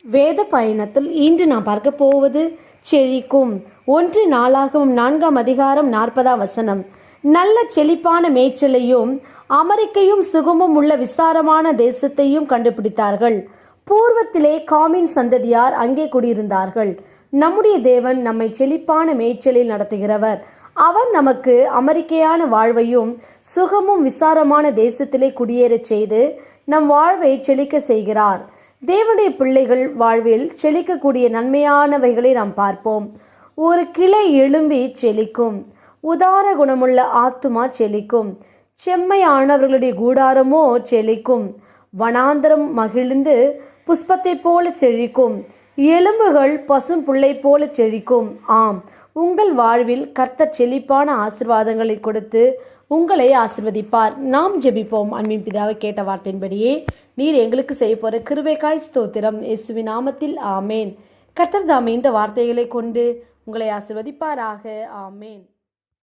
வேத பயணத்தில் இன்று நாம் பார்க்க போவது செழிக்கும். 1 நாளாகவும் 4ஆம் அதிகாரம் 40ஆம் வசனம். நல்ல செழிப்பான மேய்ச்சலையும் அமெரிக்கையும் சுகமும் உள்ள விசாரமான தேசத்தையும் கண்டுபிடித்தார்கள். பூர்வத்திலே காமின் சந்ததியார் அங்கே குடியிருந்தார்கள். நம்முடைய தேவன் நம்மை செழிப்பான மேய்ச்சலில் நடத்துகிறவர். அவர் நமக்கு அமெரிக்கையான வாழ்வையும் சுகமும் விசாரமான தேசத்திலே குடியேறச் செய்து நம் வாழ்வை செழிக்க செய்கிறார். தேவனுடைய பிள்ளைகள் வாழ்வில் செழிக்கக்கூடிய நன்மையானவைகளை நாம் பார்ப்போம். ஒரு கிளை எழும்பி செழிக்கும். உதார குணமுள்ள ஆத்துமா செழிக்கும். செம்மையானவர்களுடைய கூடாரமோ செழிக்கும். வனாந்தரம் மகிழ்ந்து புஷ்பத்தை போல செழிக்கும். எலும்புகள் பசும் புல்லை போல செழிக்கும். ஆம், உங்கள் வாழ்வில் கர்த்தர் செழிப்பான ஆசீர்வாதங்களை கொடுத்து உங்களை ஆசீர்வதிப்பார். நாம் ஜெபிப்போம். அன்பின் பிதாவை கேட்ட வார்த்தையின்படியே நீர் எங்களுக்கு செய்ய போற கிருபைக்காய் ஸ்தோத்திரம். இயேசுவின் நாமத்தில் ஆமேன். கர்த்தர் தாமே இந்த வார்த்தைகளை கொண்டு உங்களை ஆசீர்வதிப்பாராக. ஆமேன்.